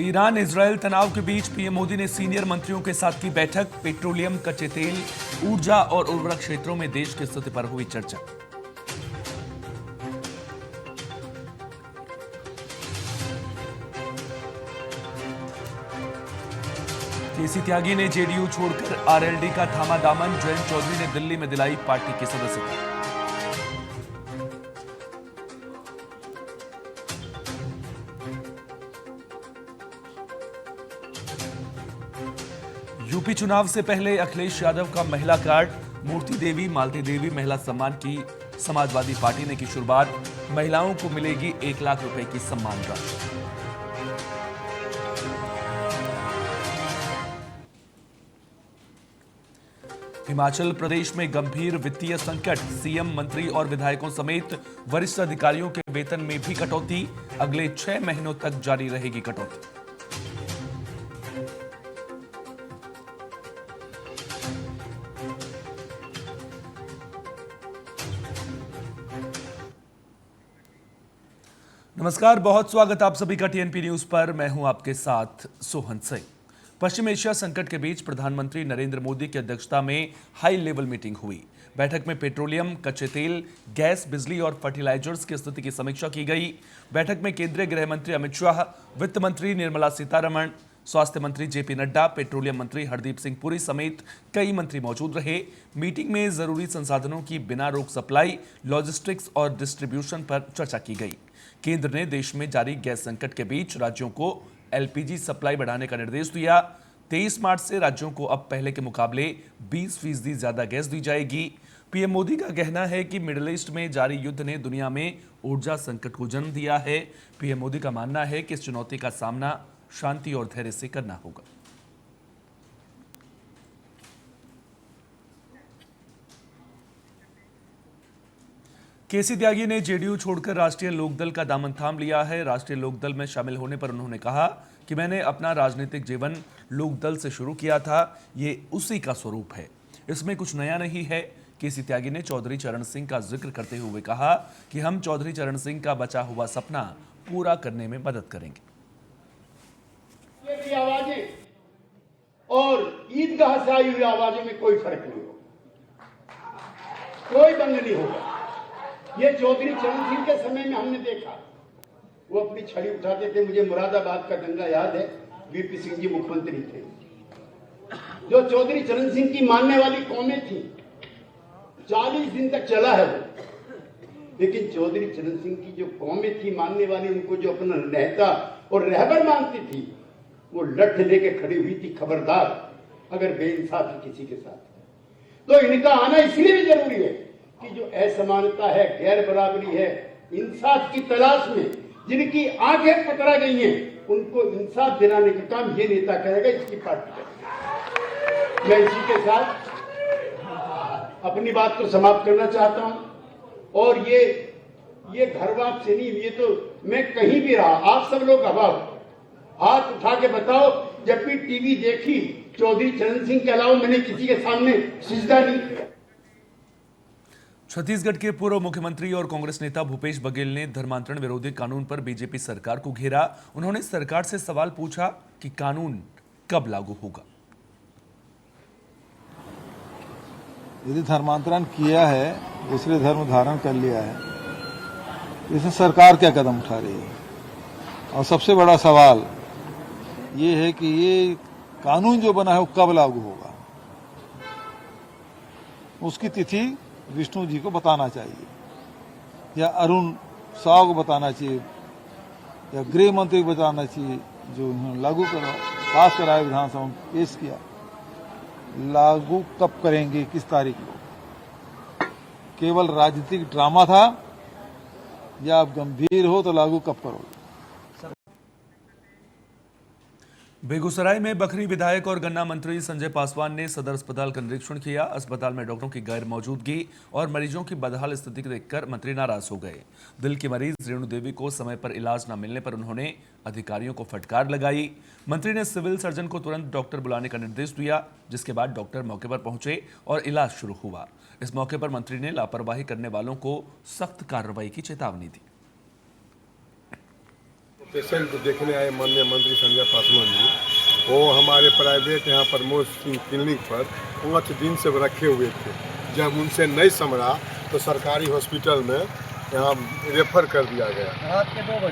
Iran Israel तनाव के बीच PM Modi ने सीनियर मंत्रियों के साथ की बैठक। पेट्रोलियम, कच्चे तेल, ऊर्जा और उर्वरक क्षेत्रों में देश की स्थिति पर हुई चर्चा। केसी त्यागी ने जेडीयू छोड़कर आरएलडी का थामा दामन। जयंत चौधरी ने दिल्ली में दिलाई पार्टी की सदस्यता। यूपी चुनाव से पहले अखिलेश यादव का महिला कार्ड। मूर्ति देवी, मालती देवी महिला सम्मान की समाजवादी पार्टी ने की शुरुआत। महिलाओं को मिलेगी 1 लाख रुपए की सम्मान राशि। हिमाचल प्रदेश में गंभीर वित्तीय संकट। सीएम, मंत्री और विधायकों समेत वरिष्ठ अधिकारियों के वेतन में भी कटौती। अगले 6 महीनों तक जारी रहेगी कटौती। नमस्कार, बहुत स्वागत आप सभी का टीएनपी न्यूज पर। मैं हूं आपके साथ सोहन सिंह। पश्चिम एशिया संकट के बीच प्रधानमंत्री नरेंद्र मोदी की अध्यक्षता में हाई लेवल मीटिंग हुई। बैठक में पेट्रोलियम, कच्चे तेल, गैस, बिजली और फर्टिलाइजर्स की स्थिति की समीक्षा की गई। बैठक में केंद्रीय गृह मंत्री अमित शाह, वित्त मंत्री निर्मला सीतारमण, स्वास्थ्य मंत्री जेपी नड्डा, पेट्रोलियम मंत्री हरदीप सिंह पुरी समेत कई मंत्री मौजूद रहे। मीटिंग में जरूरी संसाधनों की बिना रोक सप्लाई, लॉजिस्टिक्स और डिस्ट्रीब्यूशन पर चर्चा की गई। केंद्र ने देश में जारी गैस संकट के बीच राज्यों को एलपीजी सप्लाई बढ़ाने का निर्देश दिया। 23 मार्च से राज्यों को अब पहले के मुकाबले 20% ज्यादा गैस दी जाएगी। पीएम मोदी का कहना है कि मिडिल ईस्ट में जारी युद्ध ने दुनिया में ऊर्जा संकट को जन्म दिया है। पीएम मोदी का मानना है कि इस चुनौती का सामना शांति और धैर्य से करना होगा। केसी त्यागी ने जेडीयू छोड़कर राष्ट्रीय लोकदल का दामन थाम लिया है। राष्ट्रीय लोकदल में शामिल होने पर उन्होंने कहा कि मैंने अपना राजनीतिक जीवन लोकदल से शुरू किया था, ये उसी का स्वरूप है, इसमें कुछ नया नहीं है। केसी त्यागी ने चौधरी चरण सिंह का जिक्र करते हुए कहा कि हम चौधरी चरण सिंह का बचा हुआ सपना पूरा करने में मदद करेंगे। की आवाजें और ईदगाह से आई हुई आवाजों में कोई फर्क नहीं होगा, कोई बंद नहीं होगा। ये चौधरी चरण सिंह के समय में हमने देखा, वो अपनी छड़ी उठाते थे। मुझे मुरादाबाद का दंगा याद है, वीपी सिंह जी मुख्यमंत्री थे। जो चौधरी चरण सिंह की मानने वाली कौमें थी, 40 दिन तक चला है वो। लेकिन चौधरी चरण सिंह की जो कौमें थी मानने वाली, उनको जो अपना नेता और रहबर मानती थी, वो लठ लेके खड़ी हुई थी, खबरदार अगर बेइंसाफी किसी के साथ। तो इनका आना इसलिए भी जरूरी है कि जो असमानता है, गैर बराबरी है, इंसाफ की तलाश में जिनकी आंखें पकड़ा गई हैं, उनको इंसाफ दिलाने का काम ये नेता करेगा, इसकी पार्टी करेगी। मैं इसी के साथ अपनी बात को समाप्त करना चाहता हूं। और ये घर बात से नहीं, ये तो मैं कहीं भी रहा, आप सब लोग अभाव हाथ उठा के बताओ, जब भी टीवी देखी चौधरी चरण सिंह के अलावा मैंने किसी के सामने सिजदा नहीं किया। छत्तीसगढ़ के पूर्व मुख्यमंत्री और कांग्रेस नेता भूपेश बघेल ने धर्मांतरण विरोधी कानून पर बीजेपी सरकार को घेरा। उन्होंने सरकार से सवाल पूछा कि कानून कब लागू होगा। यदि धर्मांतरण किया है, दूसरे धर्म धारण कर लिया है, इसमें सरकार क्या कदम उठा रही है? और सबसे बड़ा सवाल ये है कि ये कानून जो बना है वो कब लागू होगा। उसकी तिथि विष्णु जी को बताना चाहिए, या अरुण साव को बताना चाहिए, या गृह मंत्री को बताना चाहिए, जो उन्होंने लागू करा, पास कराया, विधानसभा में पेश किया। लागू कब करेंगे, किस तारीख को? केवल राजनीतिक ड्रामा था, या आप गंभीर हो तो लागू कब करोगे? बेगूसराय में बखरी विधायक और गन्ना मंत्री संजय पासवान ने सदर अस्पताल का निरीक्षण किया। अस्पताल में डॉक्टरों की गैर मौजूदगी और मरीजों की बदहाल स्थिति देखकर मंत्री नाराज हो गए। दिल की मरीज रेणु देवी को समय पर इलाज न मिलने पर उन्होंने अधिकारियों को फटकार लगाई। मंत्री ने सिविल सर्जन को तुरंत डॉक्टर बुलाने का निर्देश दिया, जिसके बाद डॉक्टर मौके पर पहुंचे और इलाज शुरू हुआ। इस मौके पर मंत्री ने लापरवाही करने वालों को सख्त कार्रवाई की चेतावनी दी। पेशेंट को देखने आए माननीय मंत्री संजय पासवान जी, वो हमारे प्राइवेट यहाँ प्रमोद सिंह क्लिनिक पर 5 दिन से रखे हुए थे। जब उनसे नहीं संभला तो सरकारी हॉस्पिटल में यहाँ रेफर कर दिया गया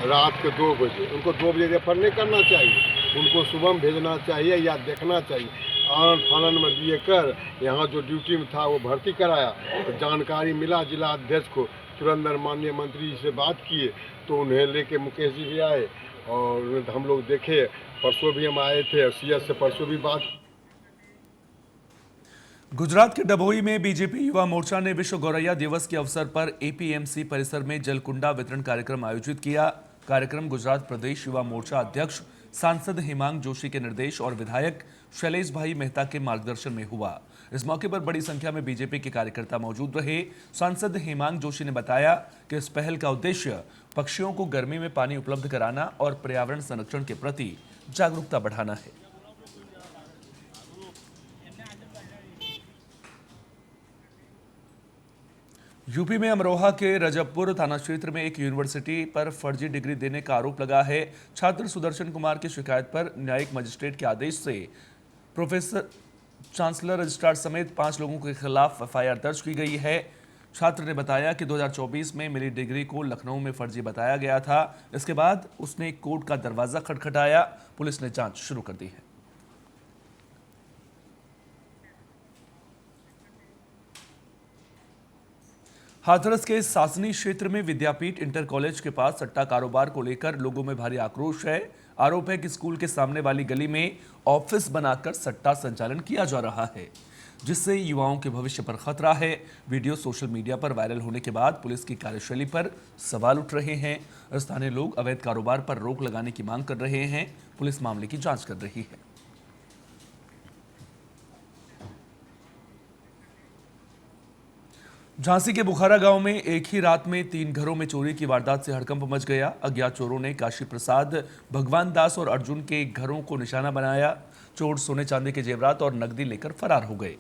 रात के 2 बजे। उनको 2 बजे रेफर नहीं करना चाहिए, उनको सुबह में भेजना चाहिए या देखना चाहिए। आनंद फानंद में दिए कर यहाँ जो ड्यूटी में था वो भर्ती कराया। तो जानकारी मिला जिला अध्यक्ष को, तुरंत माननीय मंत्री जी से बात किए तो उन्हें लेके मुकेश जी भी आए और हम लोग देखे। परसों भी हम आए थे और सीएस से परसों भी बात। गुजरात के डभोई में बीजेपी युवा मोर्चा ने विश्व गौरैया दिवस के अवसर पर एपीएमसी परिसर में जलकुंडा वितरण कार्यक्रम आयोजित किया। कार्यक्रम गुजरात प्रदेश युवा मोर्चा अध्यक्ष सांसद हेमांग जोशी के निर्देश और विधायक शैलेश भाई मेहता के मार्गदर्शन में हुआ। इस मौके पर बड़ी संख्या में बीजेपी के कार्यकर्ता मौजूद रहे। सांसद हेमांग जोशी ने बताया कि इस पहल का उद्देश्य पक्षियों को गर्मी में पानी उपलब्ध कराना और पर्यावरण संरक्षण के प्रति जागरूकता बढ़ाना है। यूपी में अमरोहा के रजबपुर थाना क्षेत्र में एक यूनिवर्सिटी पर फर्जी डिग्री देने का आरोप लगा है। छात्र सुदर्शन कुमार की शिकायत पर न्यायिक मजिस्ट्रेट के आदेश से प्रोफेसर चांसलर रजिस्ट्रार समेत 5 लोगों के खिलाफ एफआईआर दर्ज की गई है। छात्र ने बताया कि 2024 में मिली डिग्री को लखनऊ में फर्जी बताया गया था। इसके बाद उसने कोर्ट का दरवाजा खटखटाया। पुलिस ने जांच शुरू कर दी है। हाथरस के सासनी क्षेत्र में विद्यापीठ इंटर कॉलेज के पास सट्टा कारोबार को लेकर लोगों में भारी आक्रोश है। आरोप है कि स्कूल के सामने वाली गली में ऑफिस बनाकर सट्टा संचालन किया जा रहा है, जिससे युवाओं के भविष्य पर खतरा है। वीडियो सोशल मीडिया पर वायरल होने के बाद पुलिस की कार्यशैली पर सवाल उठ रहे हैं। स्थानीय लोग अवैध कारोबार पर रोक लगाने की मांग कर रहे हैं। पुलिस मामले की जांच कर रही है। झांसी के बुखारा गांव में एक ही रात में 3 घरों में चोरी की वारदात से हड़कंप मच गया। अज्ञात चोरों ने काशी प्रसाद, भगवान दास और अर्जुन के घरों को निशाना बनाया। चोर सोने चांदी के जेवरात और नकदी लेकर फरार हो गए।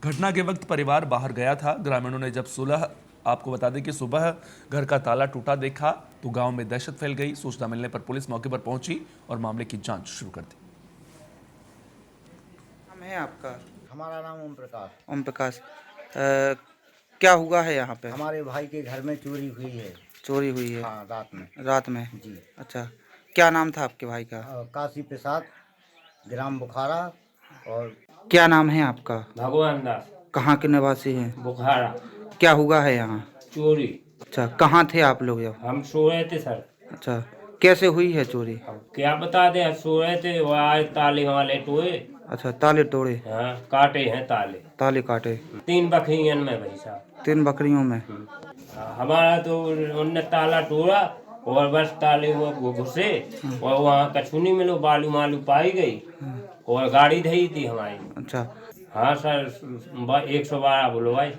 घटना के वक्त परिवार बाहर गया था। ग्रामीणों ने जब आपको बता दें कि सुबह घर का ताला टूटा देखा तो गांव में दहशत फैल गई। सूचना मिलने पर पुलिस मौके पर पहुंची और मामले की जांच शुरू कर दी। नाम है आपका? हमारा नाम ओम प्रकाश। ओम प्रकाश। क्या हुआ है यहाँ पे? हमारे भाई के घर में चोरी हुई है। चोरी हुई है? हाँ, रात में जी। अच्छा, क्या नाम था आपके भाई का? काशी प्रसाद, ग्राम बुखारा। और क्या नाम है आपका? भगवान दास। कहाँ के निवासी हैं? बुखारा। क्या हुआ है यहाँ? चोरी। अच्छा, कहाँ थे आप लोग जब? हम सो रहे थे सर। अच्छा, कैसे हुई है चोरी? अब क्या बता दें, सो रहे थे, वो आए ताले वाले टोए। अच्छा, ताले तोड़े? हाँ, काटे हैं ताले। ताले काटे? 3 बकरियन में भाई साहब। 3 बकरियों में? हमारा तो उनने ताला तोड़ा और बस ताले वो घुसे और वहाँ कछु नहीं मिलो, बालू मालू पाई गई और गाड़ी धई थी हमारी। अच्छा। हाँ सर, 112 बुलवाई।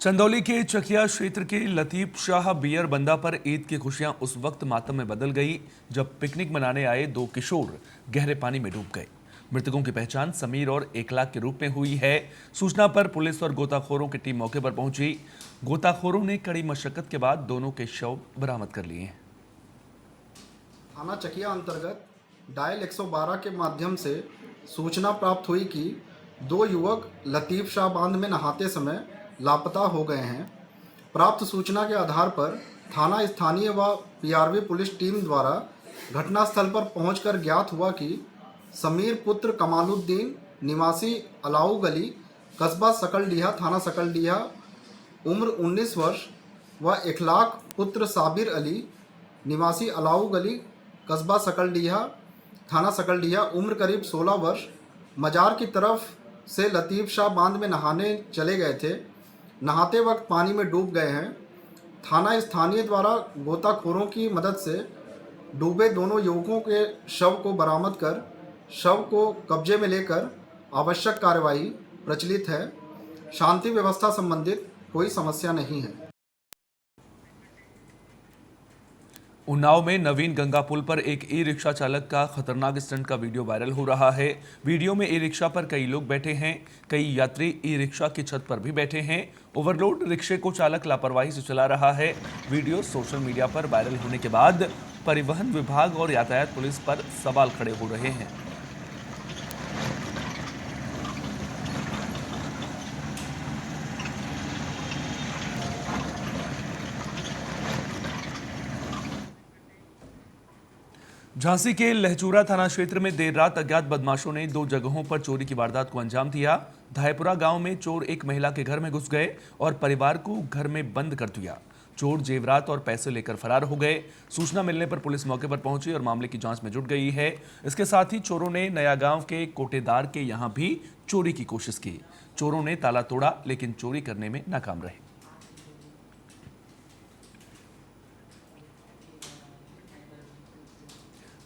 चंदौली के चकिया क्षेत्र के लतीफ शाह बियर बंदा पर ईद की खुशियां उस वक्त मातम में बदल गई जब पिकनिक मनाने आए 2 किशोर गहरे पानी में डूब गए। मृतकों की पहचान समीर और एकलाख के रूप में हुई है। सूचना पर पुलिस और गोताखोरों की टीम मौके पर पहुंची। गोताखोरों ने कड़ी मशक्कत के बाद दोनों के शव बरामद कर लिए हैं। थाना चकिया अंतर्गत डायल 112 के माध्यम से सूचना प्राप्त हुई कि 2 युवक लतीफ शाह बांध में नहाते समय लापता हो गए हैं। प्राप्त सूचना के आधार पर थाना स्थानीय व पीआरवी पुलिस टीम द्वारा घटनास्थल पर पहुंचकर ज्ञात हुआ कि समीर पुत्र कमालुद्दीन निवासी अलाऊ गली, कस्बा सकलडीहा, थाना सकलडीहा, उम्र 19 वर्ष व इखलाक पुत्र साबिर अली निवासी अलाऊ गली, कस्बा सकलडीहा, थाना सकलडीहा, उम्र करीब 16 वर्ष मजार की तरफ से लतीफ शाह बांध में नहाने चले गए थे। नहाते वक्त पानी में डूब गए हैं। थाना स्थानीय द्वारा गोताखोरों की मदद से डूबे दोनों युवकों के शव को बरामद कर शव को कब्जे में लेकर आवश्यक कार्यवाही प्रचलित है। शांति व्यवस्था संबंधित कोई समस्या नहीं है। उन्नाव में नवीन गंगा पुल पर एक ई रिक्शा चालक का खतरनाक स्टंट का वीडियो वायरल हो रहा है। वीडियो में ई रिक्शा पर कई लोग बैठे हैं। कई यात्री ई रिक्शा की छत पर भी बैठे हैं। ओवरलोड रिक्शे को चालक लापरवाही से चला रहा है। वीडियो सोशल मीडिया पर वायरल होने के बाद परिवहन विभाग और यातायात पुलिस पर सवाल खड़े हो रहे हैं। झांसी के लहचूरा थाना क्षेत्र में देर रात अज्ञात बदमाशों ने 2 जगहों पर चोरी की वारदात को अंजाम दिया। धायपुरा गांव में चोर एक महिला के घर में घुस गए और परिवार को घर में बंद कर दिया। चोर जेवरात और पैसे लेकर फरार हो गए। सूचना मिलने पर पुलिस मौके पर पहुंची और मामले की जांच में जुट गई है। इसके साथ ही चोरों ने नया गांव के कोटेदार के यहां भी चोरी की कोशिश की। चोरों ने ताला तोड़ा लेकिन चोरी करने में नाकाम रहे।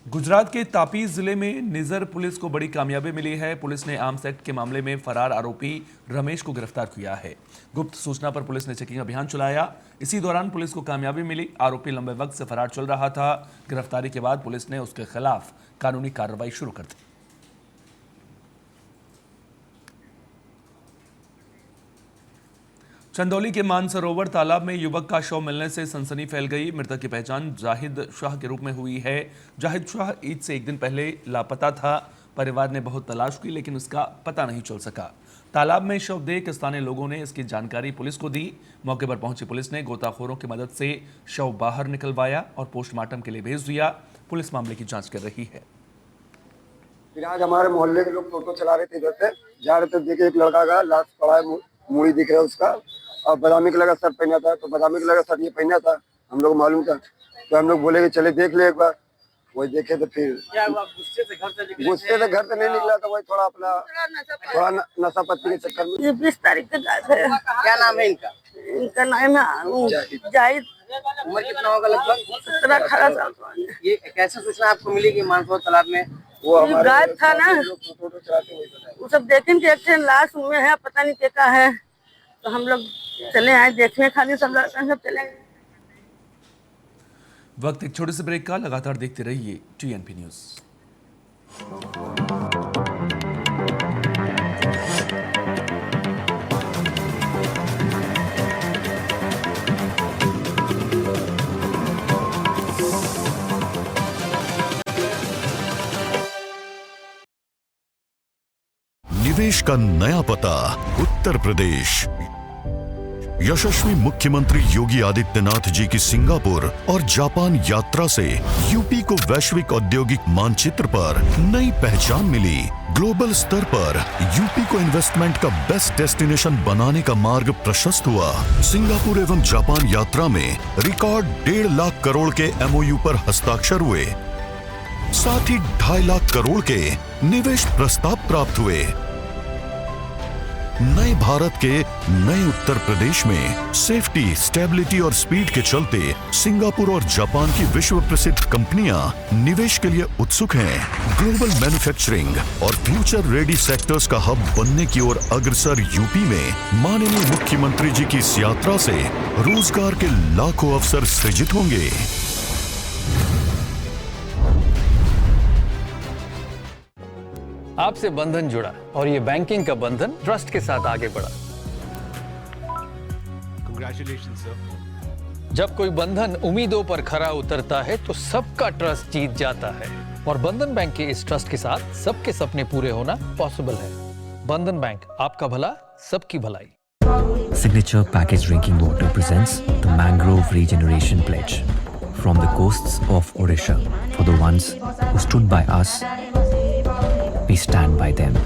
गुजरात के तापी जिले में निजर पुलिस को बड़ी कामयाबी मिली है। पुलिस ने आर्म्स एक्ट के मामले में फरार आरोपी रमेश को गिरफ्तार किया है। गुप्त सूचना पर पुलिस ने चेकिंग अभियान चलाया। इसी दौरान पुलिस को कामयाबी मिली। आरोपी लंबे वक्त से फरार चल रहा था। गिरफ्तारी के बाद पुलिस ने उसके खिलाफ कानूनी कार्रवाई शुरू कर दी। चंदौली के मानसरोवर तालाब में युवक का शव मिलने से सनसनी फैल गई। मृतक की पहचान जाहिद शाह के रूप में हुई है। जाहिद शाह ईद से एक दिन पहले लापता था। परिवार ने बहुत तलाश की लेकिन उसका पता नहीं चल सका। तालाब में शव देख स्थानीय लोगों ने इसकी जानकारी पुलिस को दी। मौके पर पहुंची पुलिस ने गोताखोरों की मदद से शव बाहर निकलवाया और पोस्टमार्टम के लिए भेज दिया। पुलिस मामले की जांच कर रही है। फिर आज हमारे मोहल्ले के लोग टोटो चला रहे थे, इधर से जा रहे थे, देखे एक लड़का का लाश पड़ा है, मूड़ी दिख रहा है उसका, और बादामी कलर का शर्ट पहना था। तो बादामी कलर का शर्ट ये पहना था, हम लोग मालूम था। तो हम लोग बोले कि चले देख ले एक बार। वही देखे तो फिर गुस्से से घर से नहीं निकला था। वही थोड़ा नशा पत्ती के चक्कर में। ये 20 तारीख के बाद है। क्या नाम है इनका? इनका नाम है जाहिद। उम्र कितना होगा लगभग? 17-18 साल। ये कैसे सूचना आपको मिली कि मानसरोवर तालाब में वो हमारे गायब था ना? टोटो चलाते हुए वो सब देखें कि एक लाश उनमें है, पता नहीं क्या है। तो हम लोग चले आए देखने, खाली सब लड़के सब चले। वक्त एक छोटे से ब्रेक का। लगातार देखते रहिए टीएनपी न्यूज। निवेश का नया पता, उत्तर प्रदेश। यशस्वी मुख्यमंत्री योगी आदित्यनाथ जी की सिंगापुर और जापान यात्रा से यूपी को वैश्विक औद्योगिक मानचित्र पर नई पहचान मिली। ग्लोबल स्तर पर यूपी को इन्वेस्टमेंट का बेस्ट डेस्टिनेशन बनाने का मार्ग प्रशस्त हुआ। सिंगापुर एवं जापान यात्रा में रिकॉर्ड 1.5 लाख करोड़ के MOU पर हस्ताक्षर हुए। साथ ही 2.5 लाख करोड़ के निवेश प्रस्ताव प्राप्त हुए। नए भारत के नए उत्तर प्रदेश में सेफ्टी, स्टेबिलिटी और स्पीड के चलते सिंगापुर और जापान की विश्व प्रसिद्ध कंपनियां निवेश के लिए उत्सुक हैं। ग्लोबल मैन्युफैक्चरिंग और फ्यूचर रेडी सेक्टर्स का हब बनने की ओर अग्रसर यूपी में माननीय मुख्यमंत्री जी की इस यात्रा से रोजगार के लाखों अवसर सृजित होंगे। आपसे बंधन जुड़ा और ये बैंकिंग का बंधन ट्रस्ट के साथ आगे बढ़ा। Congratulations, sir. जब कोई बंधन उम्मीदों पर खरा उतरता है तो सबका ट्रस्ट जीत जाता है और बंधन बैंक के इस ट्रस्ट के साथ सबके सपने पूरे होना पॉसिबल है। बंधन बैंक, आपका भला सबकी भलाई। Signature Packaged Drinking Water presents the Mangrove Regeneration Pledge from the coasts of Odisha. For the ones who stood by us, we stand by them.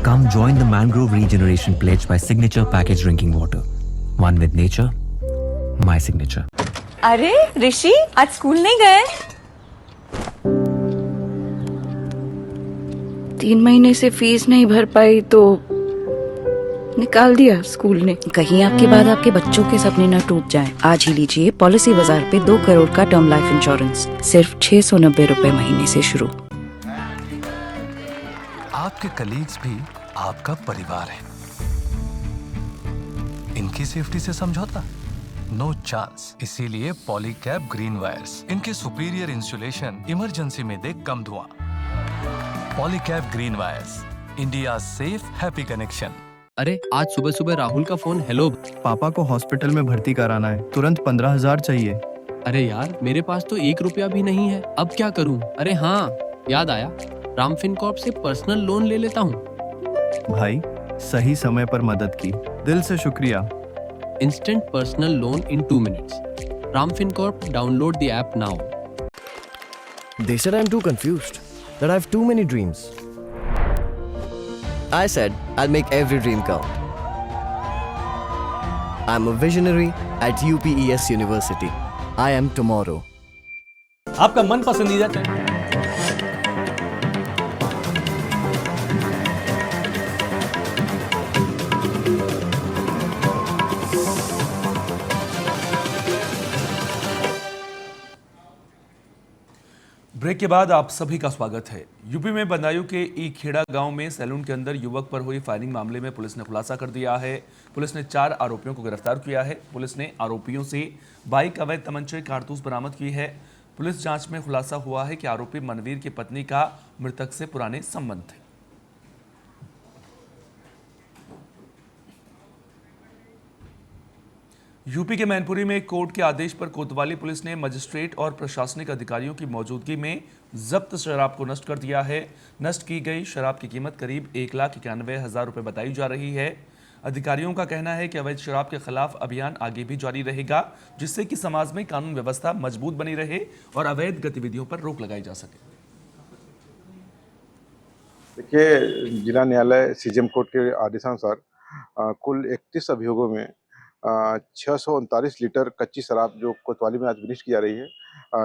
Come join the Mangrove Regeneration Pledge by Signature Packaged Drinking Water. One with nature, my signature. अरे ऋषि, आज school नहीं गए? 3 महीने से fees नहीं भर पाई तो निकाल दिया स्कूल ने। कहीं आपके बाद आपके बच्चों के सपने न टूट जाएं। आज ही लीजिए पॉलिसी बाजार पे 2 करोड़ का टर्म लाइफ इंश्योरेंस, सिर्फ 690 रुपए महीने से शुरू। आपके कलीग्स भी आपका परिवार है। इनकी सेफ्टी से समझौता नो चांस। इसीलिए पॉलीकैब ग्रीन वायर्स, इनके सुपीरियर इंसुलेशन इमरजेंसी में दे कम धुआं। Polycab green wires, India safe happy connection. अरे आज सुबह सुबह राहुल का फोन, हेलो पापा को हॉस्पिटल में भर्ती कराना है, तुरंत 15,000 चाहिए। अरे यार मेरे पास तो 1 रुपया भी नहीं है, अब क्या करूं? अरे हाँ याद आया, रामफिन कॉर्प से पर्सनल लोन ले लेता हूं। भाई सही समय पर मदद की, दिल से शुक्रिया। Instant personal loan in 2 minutes. Ramfin Corp, download the app now. They said I'm too confused, that I have too many dreams. I said I'll make every dream count. I'm a visionary at UPES University. I am tomorrow. आपका मन पसंदीदा break के बाद आप सभी का स्वागत है। यूपी में बदायूं के ई खेड़ा गांव में सैलून के अंदर युवक पर हुई फायरिंग मामले में पुलिस ने खुलासा कर दिया है। पुलिस ने 4 आरोपियों को गिरफ्तार किया है। पुलिस ने आरोपियों से बाइक, अवैध तमंचे, कारतूस बरामद की है। पुलिस जांच में खुलासा हुआ है कि आरोपी मनवीर की पत्नी का मृतक से पुराने संबंध थे। यूपी के मैनपुरी में कोर्ट के आदेश पर कोतवाली पुलिस ने मजिस्ट्रेट और प्रशासनिक अधिकारियों की मौजूदगी में जब्त शराब को नष्ट कर दिया है। नष्ट की गई शराब की कीमत करीब 1,91,000 रुपए बताई जा रही है। अधिकारियों का कहना है कि अवैध शराब के खिलाफ अभियान आगे भी जारी रहेगा, जिससे कि समाज में कानून व्यवस्था मजबूत बनी रहे और अवैध गतिविधियों पर रोक लगाई जा सके। देखिए, जिला न्यायालय सीजेएम कोर्ट के आदेशानुसार कुल 31 अभियोगों में 639 लीटर कच्ची शराब जो कोतवाली में आज विनिष्ट की जा रही है,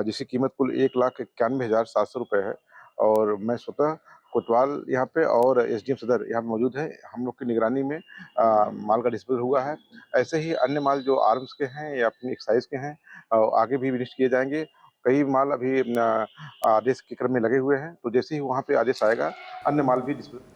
जिसकी कीमत कुल 1,91,700 रुपये है। और मैं स्वतः कोतवाल यहाँ पे और एसडीएम सदर यहाँ पे मौजूद है। हम लोग की निगरानी में माल का डिस्पोजल हुआ है। ऐसे ही अन्य माल जो आर्म्स के हैं या अपनी एक्साइज के हैं आगे भी विनिष्ट किए जाएंगे। कई माल अभी आदेश के क्रम में लगे हुए हैं, तो जैसे ही वहाँ पे आदेश आएगा अन्य माल भी डिस्पोजल।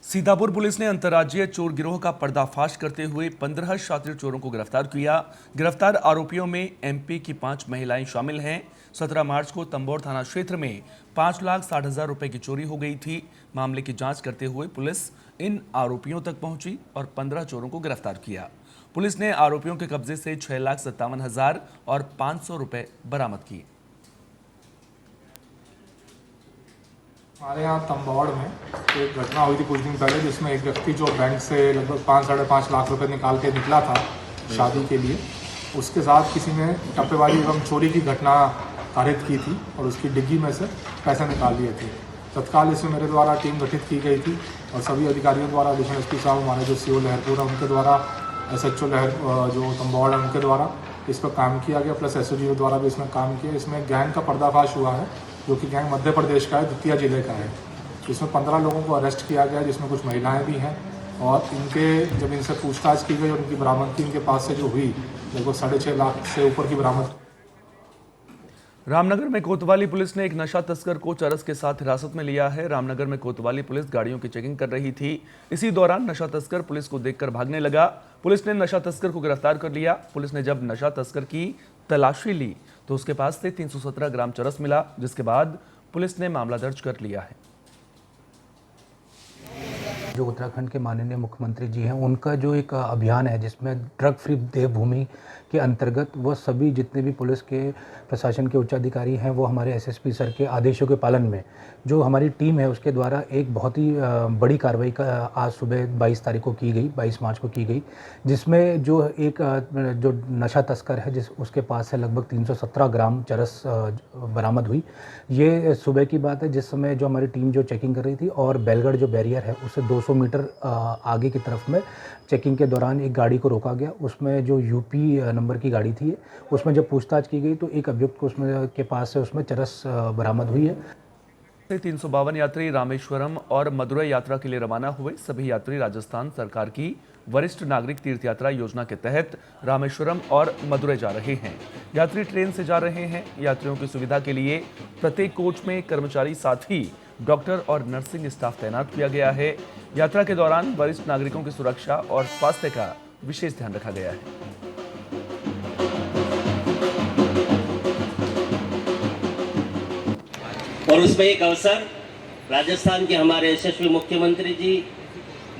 सीतापुर पुलिस ने अंतर्राज्यीय चोर गिरोह का पर्दाफाश करते हुए 15 शातिर चोरों को गिरफ्तार किया। गिरफ्तार आरोपियों में एमपी की 5 महिलाएं शामिल हैं। 17 मार्च को तंबौर थाना क्षेत्र में 5,60,000 रुपए की चोरी हो गई थी। मामले की जांच करते हुए पुलिस इन आरोपियों तक पहुंची और 15 चोरों को गिरफ्तार किया। पुलिस ने आरोपियों के कब्जे से 6,57,000 और 500 रुपए बरामद किए। हमारे यहाँ तंबौड़ में एक घटना हुई थी कुछ दिन पहले, जिसमें एक व्यक्ति जो बैंक से लगभग 5-5.5 लाख रुपए निकाल के निकला था शादी के लिए, उसके साथ किसी ने टप्पेबाजी एवं चोरी की घटना कारित की थी और उसकी डिग्गी में से पैसे निकाल लिए थे। तत्काल इसमें मेरे द्वारा टीम गठित की गई थी और सभी अधिकारियों द्वारा, एडिशनल एसपी साहब हमारे जो सीओ लहरपुर है उनके द्वारा, एसएचओ जो तंबौड़ है उनके द्वारा इस पर काम किया गया, प्लस एसओजी द्वारा भी इसमें काम किया। इसमें गैंग का पर्दाफाश हुआ है, जो कि गैंग मध्य प्रदेश का है, दतिया जिले का है। इसमें 15 लोगों को अरेस्ट किया गया, जिसमें कुछ महिलाएं भी हैं। और जब इनसे पूछताछ की गई और उनकी बरामदगी इनके पास से जो हुई, लगभग 6.5 लाख से ऊपर की बरामद। रामनगर में कोतवाली पुलिस ने एक नशा तस्कर को चरस के साथ हिरासत में लिया है। रामनगर में कोतवाली पुलिस गाड़ियों की चेकिंग कर रही थी। इसी दौरान नशा तस्कर पुलिस को देखकर भागने लगा। पुलिस ने नशा तस्कर को गिरफ्तार कर लिया। पुलिस ने जब नशा तस्कर की तलाशी ली तो उसके पास से 317 ग्राम चरस मिला, जिसके बाद पुलिस ने मामला दर्ज कर लिया है। जो उत्तराखंड के माननीय मुख्यमंत्री जी हैं, उनका जो एक अभियान है जिसमें ड्रग फ्री देवभूमि के अंतर्गत वह सभी जितने भी पुलिस के प्रशासन के उच्चाधिकारी हैं, वो हमारे एसएसपी सर के आदेशों के पालन में जो हमारी टीम है उसके द्वारा एक बहुत ही बड़ी कार्रवाई का आज सुबह 22 तारीख को की गई, 22 मार्च को की गई, जिसमें जो एक जो नशा तस्कर है उसके पास से लगभग 317 ग्राम चरस बरामद हुई। ये सुबह की बात है, जिस समय जो हमारी टीम जो चेकिंग कर रही थी और बैलगढ़ जो बैरियर है उससे 200 मीटर आगे की तरफ में चेकिंग के दौरान एक गाड़ी को रोका गया। उसमें जो यूपी नंबर की गाड़ी थी, उसमें जब पूछताछ की गई तो एक अभियुक्त को उसमें के पास से उसमें चरस बरामद हुई है। 352 यात्री रामेश्वरम और मदुरै यात्रा के लिए रवाना हुए। सभी यात्री राजस्थान सरकार की वरिष्ठ नागरिक तीर्थ यात्रा योजना के तहत रामेश्वरम और मदुरै जा रहे हैं। यात्री ट्रेन से जा रहे हैं। यात्रियों की सुविधा के लिए प्रत्येक कोच में कर्मचारी साथ ही डॉक्टर और नर्सिंग स्टाफ तैनात किया गया है। यात्रा के दौरान वरिष्ठ नागरिकों की सुरक्षा और स्वास्थ्य का विशेष ध्यान रखा गया है। और उसमें एक अवसर राजस्थान के हमारे यशस्वी मुख्यमंत्री जी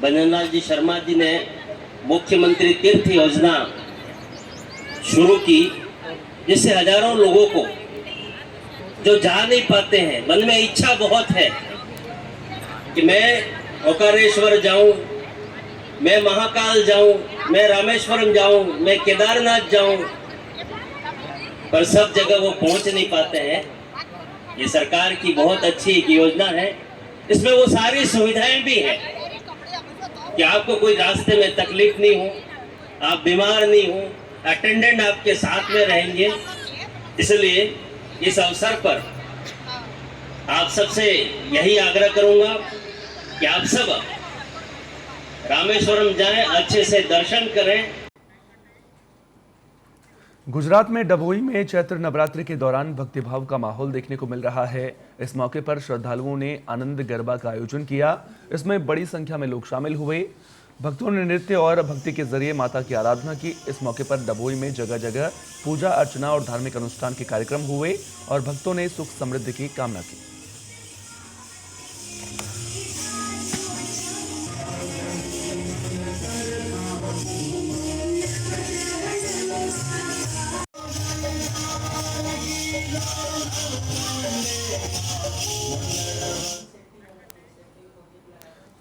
बंदनलाल जी शर्मा जी ने मुख्यमंत्री तीर्थ योजना शुरू की, जिससे हजारों लोगों को जो जा नहीं पाते हैं, मन में इच्छा बहुत है कि मैं ओकारेश्वर जाऊं, मैं महाकाल जाऊं, मैं रामेश्वरम जाऊं, मैं केदारनाथ जाऊं, पर सब जगह वो पहुंच नहीं पाते हैं। ये सरकार की बहुत अच्छी एक योजना है। इसमें वो सारी सुविधाएं भी हैं कि आपको कोई रास्ते में तकलीफ नहीं हो, आप बीमार नहीं हो, अटेंडेंट आपके साथ में रहेंगे। इसलिए इस अवसर पर आप सबसे यही आग्रह करूंगा कि आप सब रामेश्वरम जाएं, अच्छे से दर्शन करें। गुजरात में डभोई में चैत्र नवरात्रि के दौरान भक्तिभाव का माहौल देखने को मिल रहा है। इस मौके पर श्रद्धालुओं ने आनंद गरबा का आयोजन किया। इसमें बड़ी संख्या में लोग शामिल हुए। भक्तों ने नृत्य और भक्ति के जरिए माता की आराधना की। इस मौके पर डभोई में जगह जगह पूजा अर्चना और धार्मिक अनुष्ठान के कार्यक्रम हुए और भक्तों ने सुख समृद्धि की कामना की।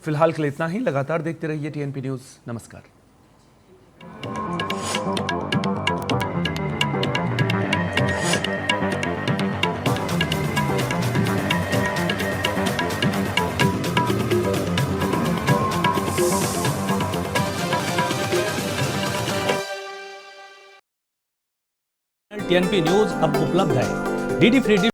फिलहाल के लिए इतना ही। लगातार देखते रहिए टीएनपी न्यूज़। नमस्कार। टीएनपी न्यूज़ अब उपलब्ध है डीडी फ्री